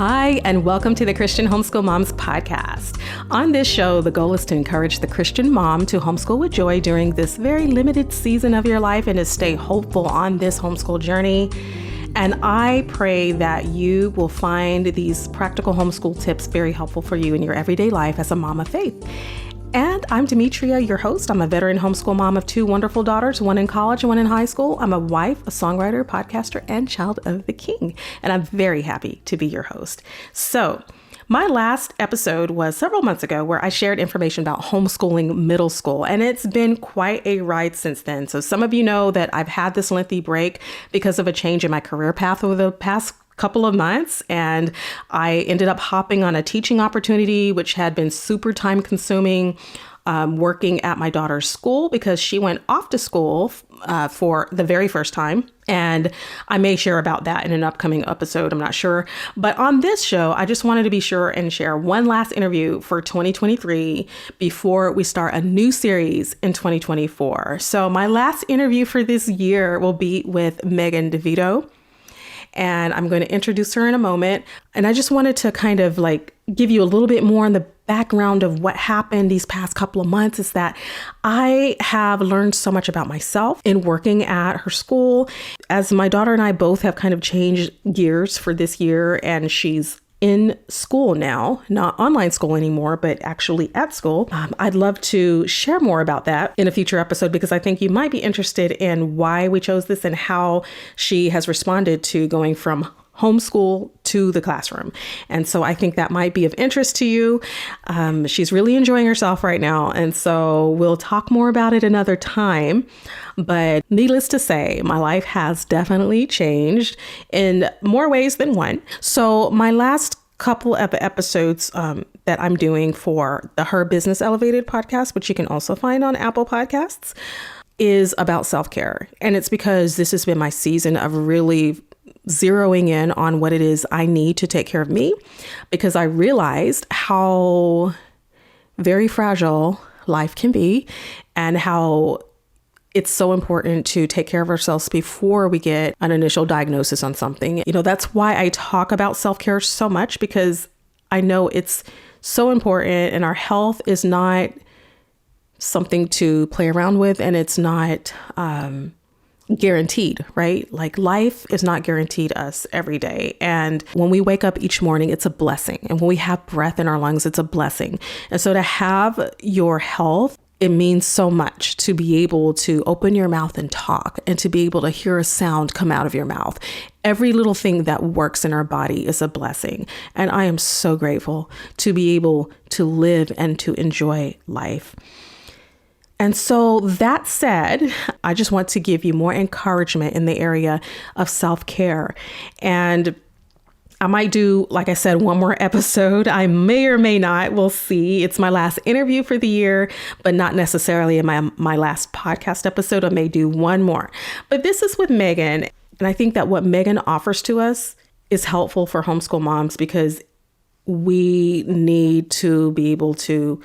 Hi, and welcome to the Christian Homeschool Moms podcast. On this show, the goal is to encourage the Christian mom to homeschool with joy during this very limited season of your life and to stay hopeful on this homeschool journey. And I pray that you will find these practical homeschool tips very helpful for you in your everyday life as a mom of faith. And I'm Demetria, your host. I'm a veteran homeschool mom of two wonderful daughters, one in college and one in high school. I'm a wife, a songwriter, podcaster, and child of the King. And I'm very happy to be your host. So my last episode was several months ago where I shared information about homeschooling middle school, and it's been quite a ride since then. So some of you know that I've had this lengthy break because of a change in my career path over the past couple of months, and I ended up hopping on a teaching opportunity, which had been super time consuming, working at my daughter's school because she went off to school for the very first time. And I may share about that in an upcoming episode. I'm not sure. But on this show, I just wanted to be sure and share one last interview for 2023 before we start a new series in 2024. So my last interview for this year will be with Meghan Devito. And I'm going to introduce her in a moment. And I just wanted to kind of give you a little bit more on the background of what happened these past couple of months is that I have learned so much about myself in working at her school, as my daughter and I both have kind of changed gears for this year, and she's in school now, not online school anymore, but actually at school. I'd love to share more about that in a future episode because I think you might be interested in why we chose this and how she has responded to going from homeschool to the classroom. And so I think that might be of interest to you. She's really enjoying herself right now. And so we'll talk more about it another time. But needless to say, my life has definitely changed in more ways than one. So my last couple of episodes that I'm doing for the Her Business Elevated podcast, which you can also find on Apple Podcasts, is about self-care. And it's because this has been my season of really zeroing in on what it is I need to take care of me, because I realized how very fragile life can be and how it's so important to take care of ourselves before we get an initial diagnosis on something. That's why I talk about self-care so much, because I know it's so important, and our health is not something to play around with, and it's not guaranteed, right? Like, life is not guaranteed us every day. And when we wake up each morning, it's a blessing. And when we have breath in our lungs, it's a blessing. And so to have your health, it means so much to be able to open your mouth and talk, and to be able to hear a sound come out of your mouth. Every little thing that works in our body is a blessing. And I am so grateful to be able to live and to enjoy life. And so that said, I just want to give you more encouragement in the area of self-care. And I might do, like I said, one more episode. I may or may not. We'll see. It's my last interview for the year, but not necessarily in my last podcast episode. I may do one more. But this is with Meghan. And I think that what Meghan offers to us is helpful for homeschool moms, because we need to be able to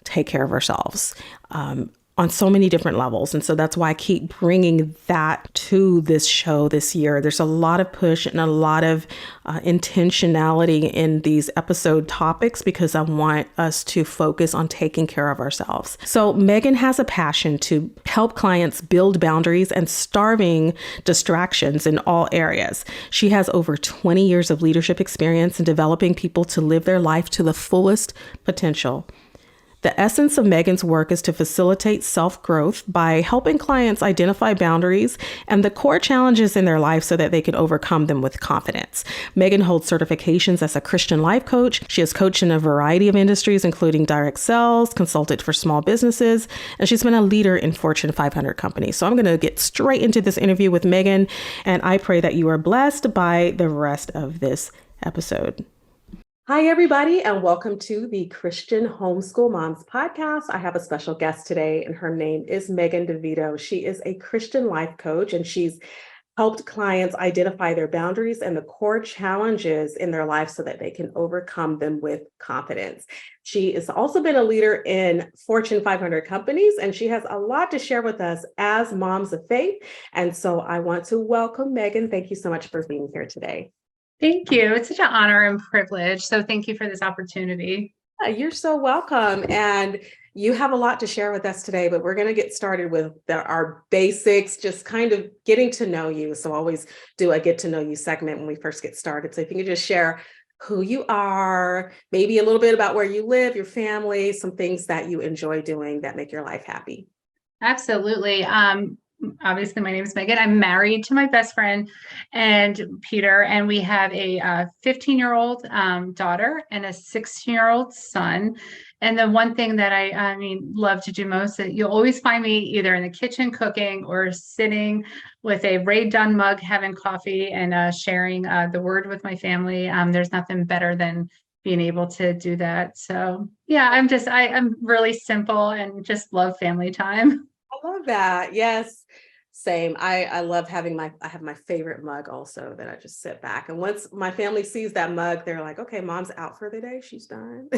take care of ourselves on so many different levels. And so that's why I keep bringing that to this show this year. There's a lot of push and a lot of intentionality in these episode topics, because I want us to focus on taking care of ourselves. So Meghan has a passion to help clients build boundaries and starving distractions in all areas. She has over 20 years of leadership experience in developing people to live their life to the fullest potential. The essence of Meghan's work is to facilitate self-growth by helping clients identify boundaries and the core challenges in their life so that they can overcome them with confidence. Meghan holds certifications as a Christian life coach. She has coached in a variety of industries, including direct sales, consulted for small businesses, and she's been a leader in Fortune 500 companies. So I'm going to get straight into this interview with Meghan, and I pray that you are blessed by the rest of this episode. Hi, everybody, and welcome to the Christian Homeschool Moms podcast. I have a special guest today, and her name is Meghan Devito. She is a Christian life coach, and she's helped clients identify their boundaries and the core challenges in their life so that they can overcome them with confidence. She has also been a leader in Fortune 500 companies, and she has a lot to share with us as moms of faith. And so I want to welcome Meghan. Thank you so much for being here today. Thank you. It's such an honor and privilege. So thank you for this opportunity. You're so welcome. And you have a lot to share with us today, but we're going to get started with our basics, just kind of getting to know you. So I always do a get to know you segment when we first get started. So if you can just share who you are, maybe a little bit about where you live, your family, some things that you enjoy doing that make your life happy. Absolutely. Obviously, my name is Megan. I'm married to my best friend and Peter, and we have a 15-year-old daughter and a 16-year-old son. And the one thing that I mean, love to do most, that you'll always find me either in the kitchen cooking or sitting with a Ray Dunn mug, having coffee and sharing the word with my family. There's nothing better than being able to do that. So yeah, I'm really simple and just love family time. I love that. Yes. Same. I love I have my favorite mug also that I just sit back. And once my family sees that mug, they're like, okay, mom's out for the day. She's done.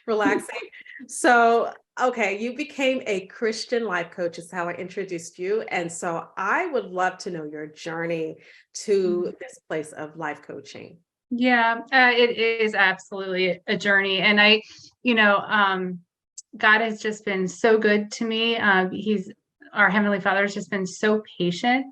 Relaxing. So, okay, you became a Christian life coach is how I introduced you. And so I would love to know your journey to this place of life coaching. Yeah, it is absolutely a journey. And God has just been so good to me. Our Heavenly Father has just been so patient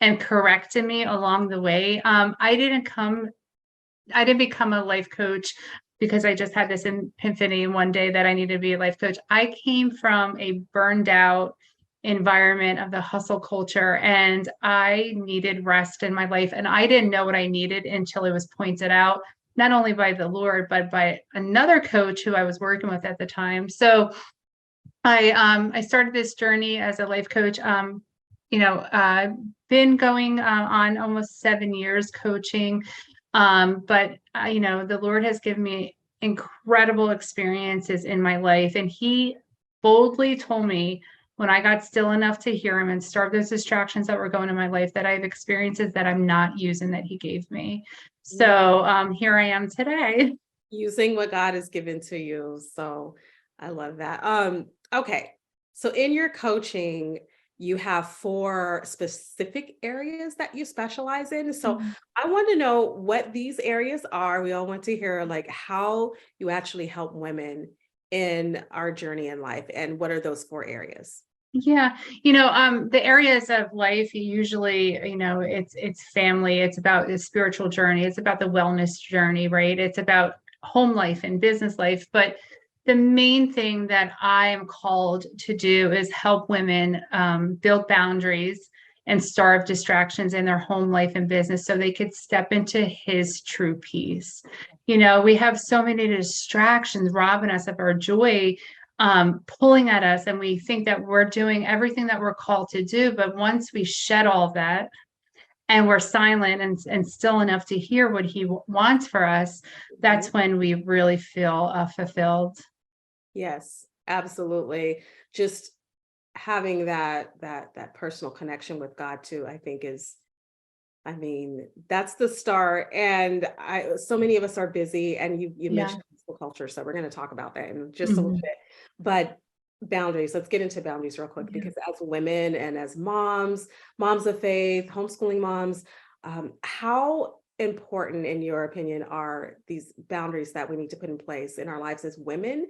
and corrected me along the way. I didn't become a life coach because I just had this epiphany one day that I needed to be a life coach. I came from a burned out environment of the hustle culture, and I needed rest in my life. And I didn't know what I needed until it was pointed out, not only by the Lord, but by another coach who I was working with at the time. So I started this journey as a life coach. I've been going on almost 7 years coaching. But the Lord has given me incredible experiences in my life. And he boldly told me when I got still enough to hear him and starve those distractions that were going in my life, that I have experiences that I'm not using that he gave me. So here I am today. Using what God has given to you. So I love that. Okay. So in your coaching, you have 4 specific areas that you specialize in. So I want to know what these areas are. We all want to hear like how you actually help women in our journey in life, and what are those 4 areas? Yeah, the areas of life usually, it's family, it's about the spiritual journey, it's about the wellness journey, right? It's about home life and business life. But the main thing that I am called to do is help women build boundaries and starve distractions in their home life and business so they could step into his true peace. We have so many distractions robbing us of our joy, pulling at us, and we think that we're doing everything that we're called to do. But once we shed all of that and we're silent and still enough to hear what he wants for us, that's when we really feel fulfilled. Yes, absolutely. Just having that personal connection with God too, I think I mean, that's the start. And so many of us are busy, and you Yeah. mentioned hustle culture, so we're going to talk about that in just a little Mhm. bit. But boundaries, let's get into boundaries real quick, Yeah. because as women and as moms of faith, homeschooling moms, how important, in your opinion, are these boundaries that we need to put in place in our lives as women,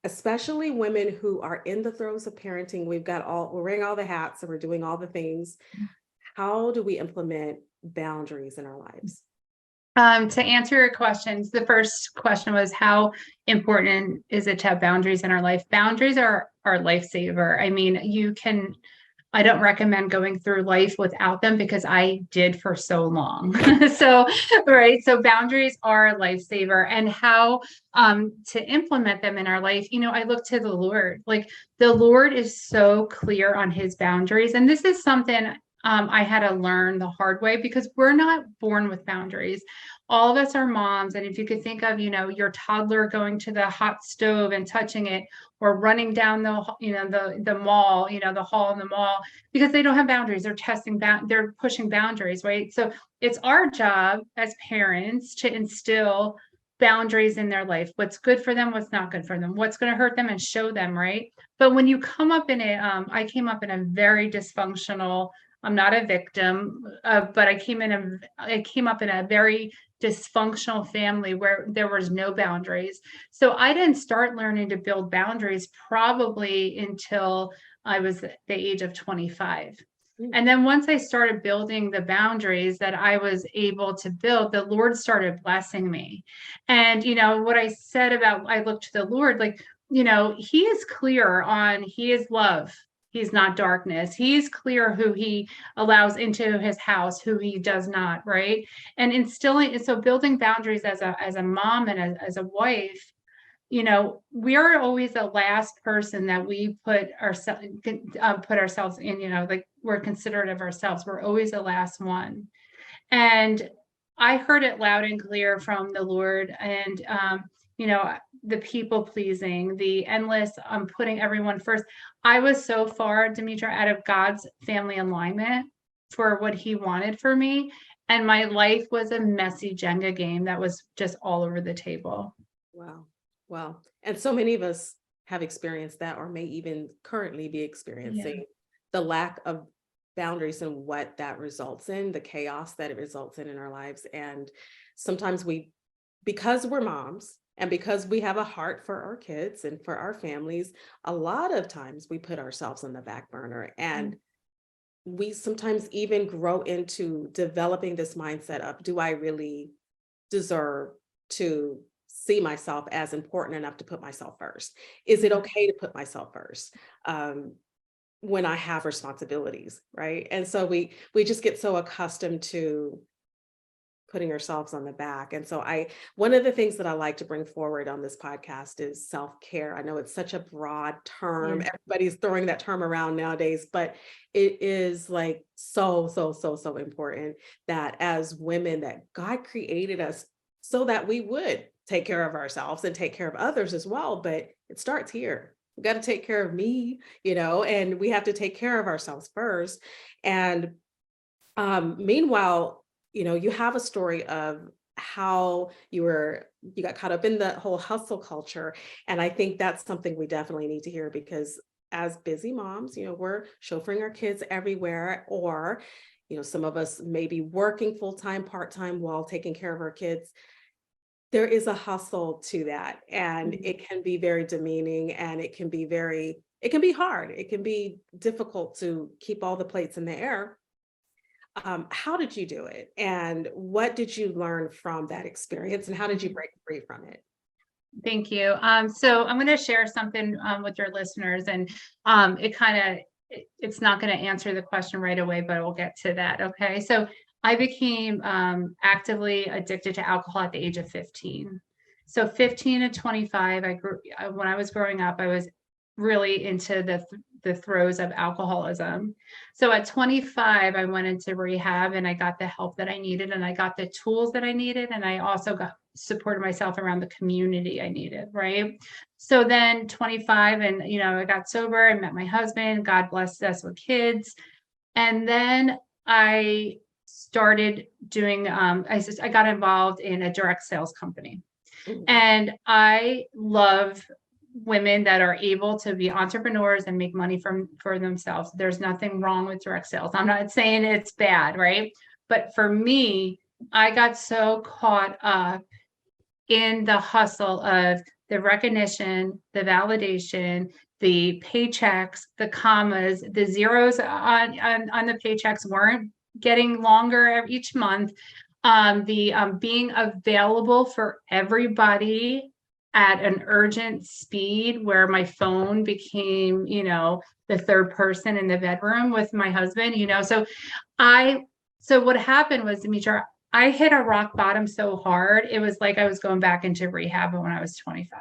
especially women who are in the throes of parenting? We're wearing all the hats and we're doing all the things. How do we implement boundaries in our lives? To answer your questions, the first question was how important is it to have boundaries in our life? Boundaries are our lifesaver. I mean, I don't recommend going through life without them because I did for so long. So, right. So boundaries are a lifesaver, and how to implement them in our life. I look to the Lord. Like, the Lord is so clear on his boundaries. And this is something I had to learn the hard way, because we're not born with boundaries. All of us are moms. And if you could think of, your toddler going to the hot stove and touching it, or running down the mall, the hall in the mall, because they don't have boundaries. They're pushing boundaries, right? So it's our job as parents to instill boundaries in their life. What's good for them, what's not good for them, what's going to hurt them, and show them, right? But when you come up in I came up in a very dysfunctional I'm not a victim, but I came up in a very dysfunctional family where there was no boundaries. So I didn't start learning to build boundaries probably until I was the age of 25. And then once I started building the boundaries that I was able to build, the Lord started blessing me. And, what I said about I look to the Lord, like, he is clear on he is love. He's not darkness. He's clear who he allows into his house, who he does not, right? And instilling, so building boundaries as a mom and as a wife, we are always the last person that we put ourselves in, like we're considerate of ourselves. We're always the last one. And I heard it loud and clear from the Lord. And, the people pleasing, the endless, putting everyone first. I was so far, Demetra, out of God's family alignment for what he wanted for me. And my life was a messy Jenga game that was just all over the table. Wow. Wow. And so many of us have experienced that, or may even currently be experiencing the lack of boundaries and what that results in, the chaos that it results in our lives. And sometimes because we're moms and because we have a heart for our kids and for our families, a lot of times we put ourselves on the back burner, and we sometimes even grow into developing this mindset of, do I really deserve to see myself as important enough to put myself first? Is it okay to put myself first when I have responsibilities, right? And so we just get so accustomed to putting ourselves on the back. And so one of the things that I like to bring forward on this podcast is self-care. I know it's such a broad term. Everybody's throwing that term around nowadays, but it is like so important that as women, that God created us so that we would take care of ourselves and take care of others as well. But it starts here. We got to take care of me, and we have to take care of ourselves first. And meanwhile, you have a story of how you got caught up in the whole hustle culture. And I think that's something we definitely need to hear, because as busy moms, we're chauffeuring our kids everywhere, or, some of us may be working full-time, part-time while taking care of our kids. There is a hustle to that, and it can be very demeaning, and it can be hard. It can be difficult to keep all the plates in the air. How did you do it? And what did you learn from that experience? And how did you break free from it? Thank you. So I'm going to share something with your listeners, and it's not going to answer the question right away, but we'll get to that. Okay. So I became actively addicted to alcohol at the age of 15. So 15 to 25, when I was growing up, I was really into the throes of alcoholism. So at 25, I went into rehab, and I got the help that I needed, and I got the tools that I needed. And I also supported myself around the community I needed. Right. So then 25, and, I got sober and met my husband. God blessed us with kids. And then I started doing, I got involved in a direct sales company. And I love women that are able to be entrepreneurs and make money for themselves. There's nothing wrong with direct sales. I'm not saying it's bad, right? But for me, I got so caught up in the hustle of the recognition, the validation, the paychecks, the commas, the zeros on the paychecks weren't getting longer each month. Being available for everybody at an urgent speed, where my phone became, the third person in the bedroom with my husband, so what happened was, Demetra, I hit a rock bottom so hard. It was like I was going back into rehab when I was 25.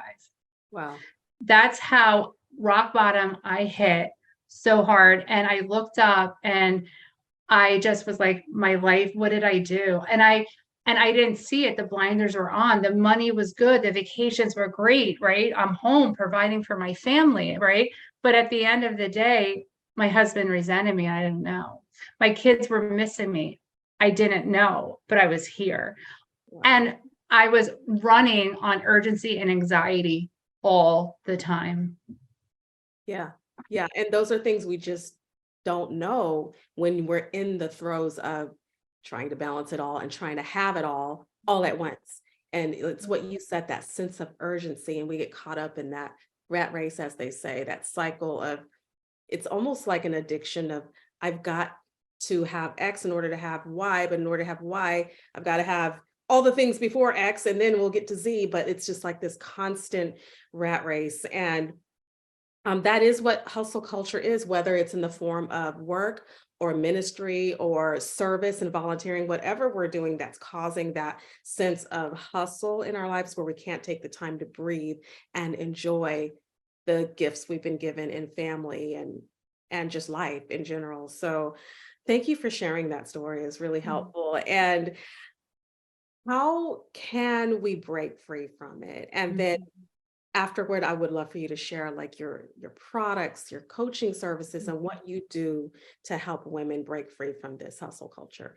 Wow. That's how rock bottom I hit so hard. And I looked up, and I just was like, my life, what did I do? And I didn't see it. The blinders were on. The money was good. The vacations were great, right? I'm home providing for my family, right? But at the end of the day, my husband resented me. I didn't know. My kids were missing me. I didn't know, but I was here. Wow. And I was running on urgency and anxiety all the time. Yeah. Yeah. And those are things we just don't know when we're in the throes of trying to balance it all and trying to have it all at once. And it's what you said, that sense of urgency, and we get caught up in that rat race, as they say, that cycle of, it's almost like an addiction of, I've got to have X in order to have Y, but in order to have Y, I've got to have all the things before X, and then we'll get to Z. But it's just like this constant rat race. And that is what hustle culture is, whether it's in the form of work or ministry or service and volunteering, whatever we're doing that's causing that sense of hustle in our lives where we can't take the time to breathe and enjoy the gifts we've been given in family and just life in general. So thank you for sharing that story. It's really helpful. And how can we break free from it? And then afterward, I would love for you to share like your products, your coaching services, and what you do to help women break free from this hustle culture.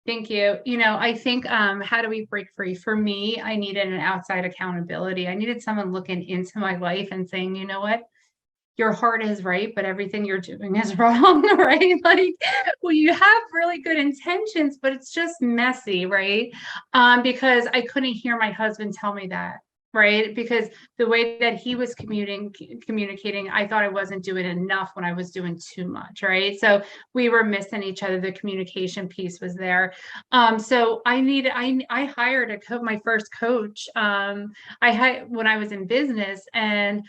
Thank you. I think, how do we break free? For me, I needed an outside accountability. I needed someone looking into my life and saying, you know what? Your heart is right, but everything you're doing is wrong, right? Like, well, you have really good intentions, but it's just messy, right? Because I couldn't hear my husband tell me that, right? Because the way that he was communicating, I thought I wasn't doing enough when I was doing too much, right? So we were missing each other. The communication piece was there. So I hired my first coach. When I was in business, and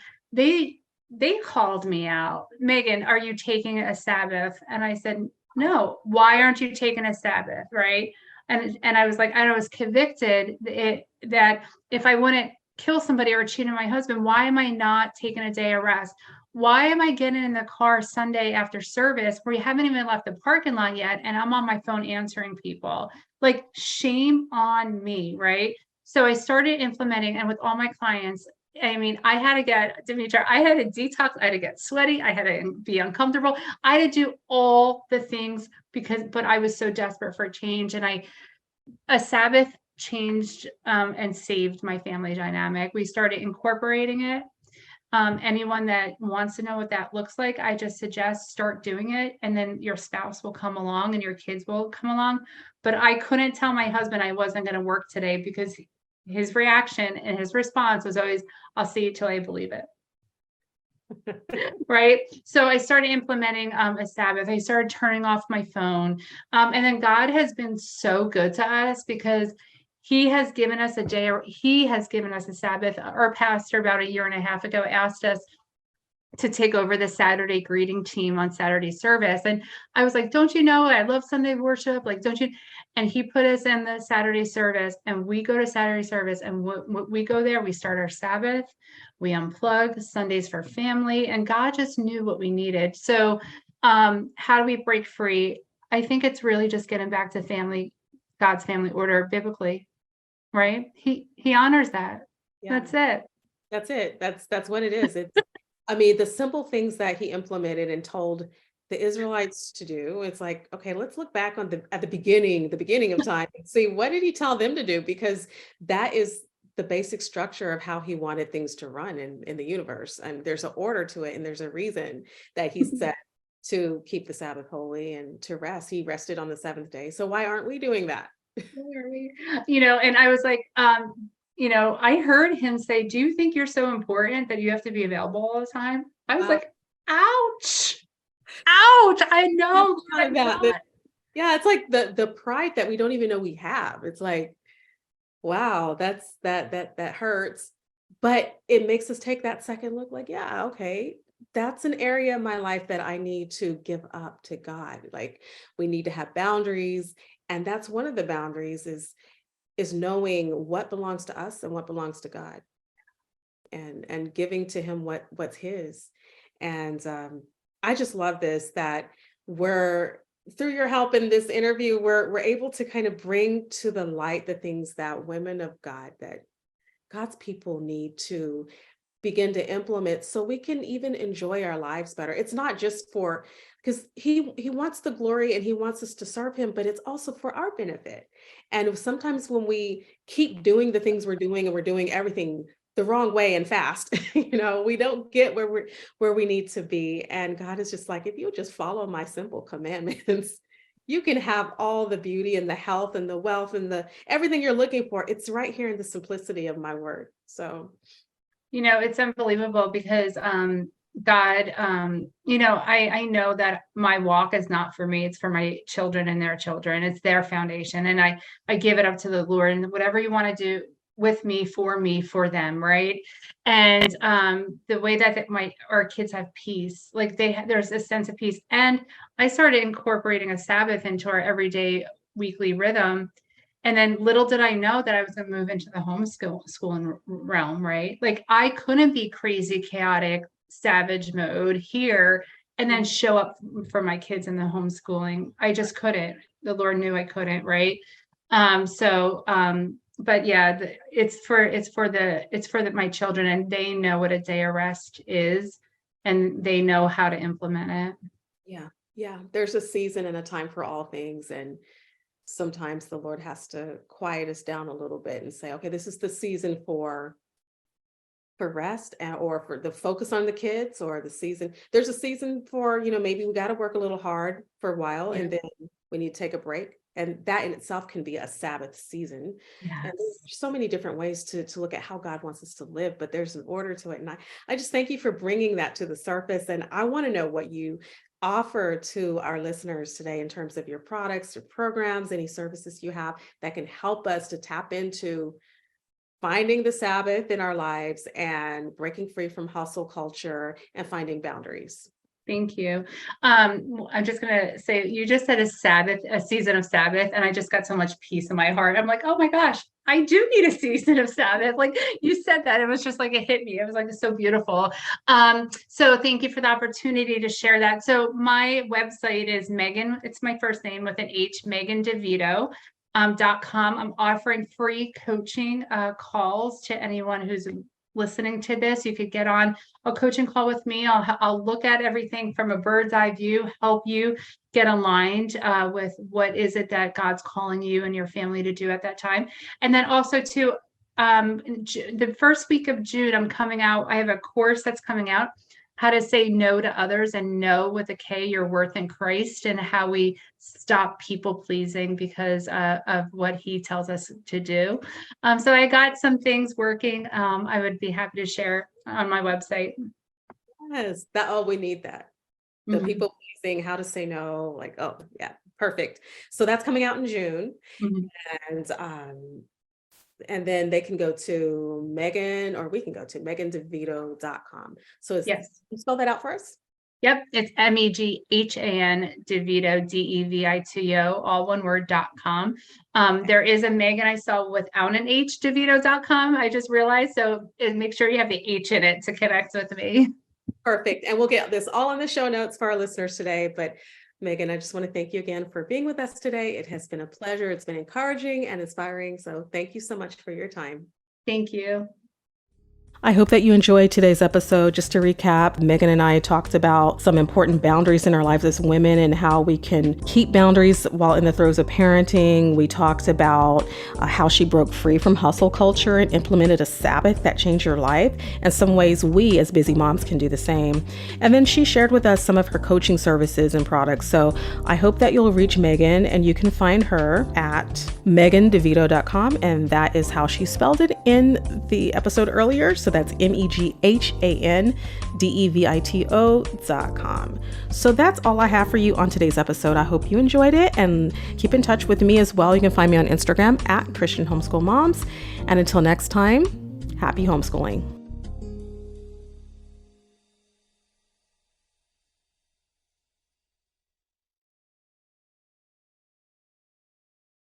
they called me out. Meghan, are you taking a Sabbath? And I said, no. Why aren't you taking a Sabbath? Right. And I was like, I was convicted that if I wouldn't kill somebody or cheat on my husband, why am I not taking a day of rest? Why am I getting in the car Sunday after service where you haven't even left the parking lot yet, and I'm on my phone answering people? Like, shame on me, right? So I started implementing, and with all my clients, I mean, I had to get, Demetra, I had to detox, I had to get sweaty, I had to be uncomfortable, I had to do all the things but I was so desperate for change. And a Sabbath changed and saved my family dynamic. We started incorporating it. Anyone that wants to know what that looks like, I just suggest start doing it, and then your spouse will come along and your kids will come along. But I couldn't tell my husband I wasn't going to work today, because his reaction and his response was always, I'll see it till I believe it. Right. So I started implementing a Sabbath. I started turning off my phone. And then God has been so good to us, because he has given us a day, or he has given us a Sabbath. Our pastor about a year and a half ago asked us to take over the Saturday greeting team on Saturday service. And I was like, don't you know, I love Sunday worship. Like, don't you? And he put us in the Saturday service, and we go to Saturday service, and we go there, we start our Sabbath, we unplug. Sundays for family, and God just knew what we needed. So how do we break free? I think it's really just getting back to family, God's family order biblically, right? He honors that. Yeah. That's it. That's it. That's what it is. It's, I mean, the simple things that he implemented and told the Israelites to do. It's like, okay, let's look back on at the beginning of time and see, what did he tell them to do? Because that is the basic structure of how he wanted things to run in the universe. And there's an order to it, and there's a reason that he said to keep the Sabbath holy and to rest. He rested on the seventh day. So why aren't we doing that? And I was like, I heard him say, do you think you're so important that you have to be available all the time? I was like, ouch. I know. Yeah, it's like the pride that we don't even know we have. It's like, wow, that hurts. But it makes us take that second look, like, yeah, okay, that's an area of my life that I need to give up to God. Like, we need to have boundaries. And that's one of the boundaries is knowing what belongs to us and what belongs to God, and giving to him what's his. And I just love this, that through your help in this interview, we're able to kind of bring to the light the things that women of God, that God's people need to begin to implement, so we can even enjoy our lives better. It's not just because he wants the glory and he wants us to serve him, but it's also for our benefit. And sometimes when we keep doing the things we're doing, and we're doing everything the wrong way and fast. We don't get where we need to be. And God is just like, if you just follow my simple commandments, you can have all the beauty and the health and the wealth and the everything you're looking for. It's right here in the simplicity of my word. So, it's unbelievable because God, I know that my walk is not for me, it's for my children and their children. It's their foundation. And I give it up to the Lord, and whatever you want to do with me, for them, right? And the way that our kids have peace, like there's a sense of peace. And I started incorporating a Sabbath into our everyday weekly rhythm. And then little did I know that I was going to move into the homeschooling realm, right? Like I couldn't be crazy, chaotic, savage mode here and then show up for my kids in the homeschooling. I just couldn't. The Lord knew I couldn't, right? But yeah, it's for my children, and they know what a day of rest is, and they know how to implement it. Yeah. There's a season and a time for all things, and sometimes the Lord has to quiet us down a little bit and say, okay, this is the season for rest, or for the focus on the kids, or the season. There's a season for, maybe we got to work a little hard for a while, and then we need to take a break. And that in itself can be a Sabbath season. Yes. And there's so many different ways to look at how God wants us to live, but there's an order to it. And I just thank you for bringing that to the surface. And I want to know what you offer to our listeners today in terms of your products or programs, any services you have that can help us to tap into finding the Sabbath in our lives and breaking free from hustle culture and finding boundaries. Thank you. I'm just going to say, you just said a season of Sabbath, and I just got so much peace in my heart. I'm like, oh my gosh, I do need a season of Sabbath. Like you said that, it was just like, it hit me. It was like, it's so beautiful. So thank you for the opportunity to share that. So my website is Meghan. It's my first name with an H, Meghan Devito. .com. I'm offering free coaching calls to anyone who's listening to this. You could get on a coaching call with me. I'll look at everything from a bird's eye view, help you get aligned with what is it that God's calling you and your family to do at that time. And then also to the first week of June, I have a course that's coming out, how to say no to others and know with a K your worth in Christ, and how we stop people pleasing because of what he tells us to do. So I got some things working. I would be happy to share on my website. Yes, we need that. The people pleasing, how to say no, like, oh yeah, perfect. So that's coming out in June. And then they can go to Meghan, or we can go to MeghanDevito.com. So can you spell that out for us? Yep. It's MEGHAN Devito, DEVITO, all one word, .com. There is a Meghan I saw without an H, Devito.com. I just realized. So make sure you have the H in it to connect with me. Perfect. And we'll get this all in the show notes for our listeners today. But Meghan, I just want to thank you again for being with us today. It has been a pleasure. It's been encouraging and inspiring. So thank you so much for your time. Thank you. I hope that you enjoyed today's episode. Just to recap, Meghan and I talked about some important boundaries in our lives as women and how we can keep boundaries while in the throes of parenting. We talked about how she broke free from hustle culture and implemented a Sabbath that changed her life, and some ways we as busy moms can do the same. And then she shared with us some of her coaching services and products. So I hope that you'll reach Meghan, and you can find her at MeghanDevito.com, and that is how she spelled it in the episode earlier. So that's MEGHANDEVITO.com. So that's all I have for you on today's episode. I hope you enjoyed it, and keep in touch with me as well. You can find me on Instagram at Christian Homeschool Moms. And until next time, happy homeschooling.